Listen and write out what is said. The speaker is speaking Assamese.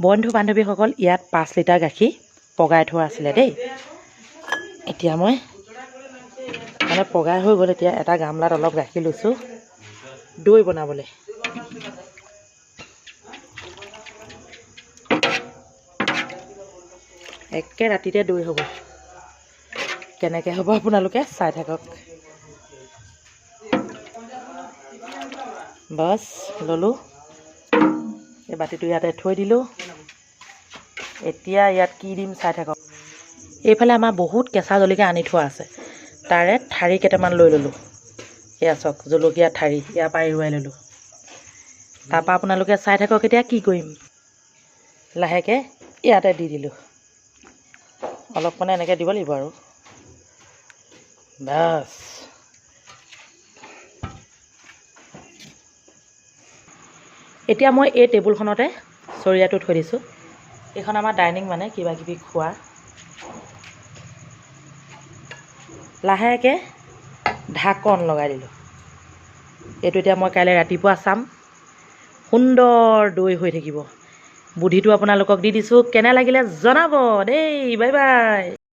বন্ধু বান্ধৱীসকল ইয়াত 5 লিটাৰ গাখীৰ পগাই থোৱা আছিলে দেই। এতিয়া মই মানে পগাই হৈ গ'ল। এতিয়া এটা গামলাত অলপ গাখীৰ লৈছোঁ দৈ বনাবলৈ। একে ৰাতিতে দৈ হ'ব। কেনেকৈ হ'ব আপোনালোকে চাই থাকক। বাছ ল'লোঁ, এই বাতিটো ইয়াতে থৈ দিলোঁ। এতিয়া ইয়াত কি দিম চাই থাকক। এইফালে আমাৰ বহুত কেঁচা জলকীয়া আনি থোৱা আছে, তাৰে ঠাৰি কেইটামান লৈ ল'লোঁ। এয়া চাওক জলকীয়া ঠাৰি ইয়াৰ পৰা এৰুৱাই ল'লোঁ। তাৰপৰা আপোনালোকে চাই থাকক এতিয়া কি কৰিম। লাহেকৈ ইয়াতে দি দিলোঁ। অলপ মানে এনেকৈ দিব লাগিব আৰু বাছ। এতিয়া মই এই টেবুলখনতে চৰিয়াটো থৈ দিছোঁ। এইখন আমাৰ ডাইনিং, মানে কিবা কিবি খোৱা। লাহেকৈ ঢাকন লগাই দিলোঁ। এইটো এতিয়া মই কাইলৈ ৰাতিপুৱা চাম। সুন্দৰ দৈ হৈ থাকিব। বুদ্ধিটো আপোনালোকক দি দিছোঁ, কেনে লাগিলে জনাব দেই। Bye bye.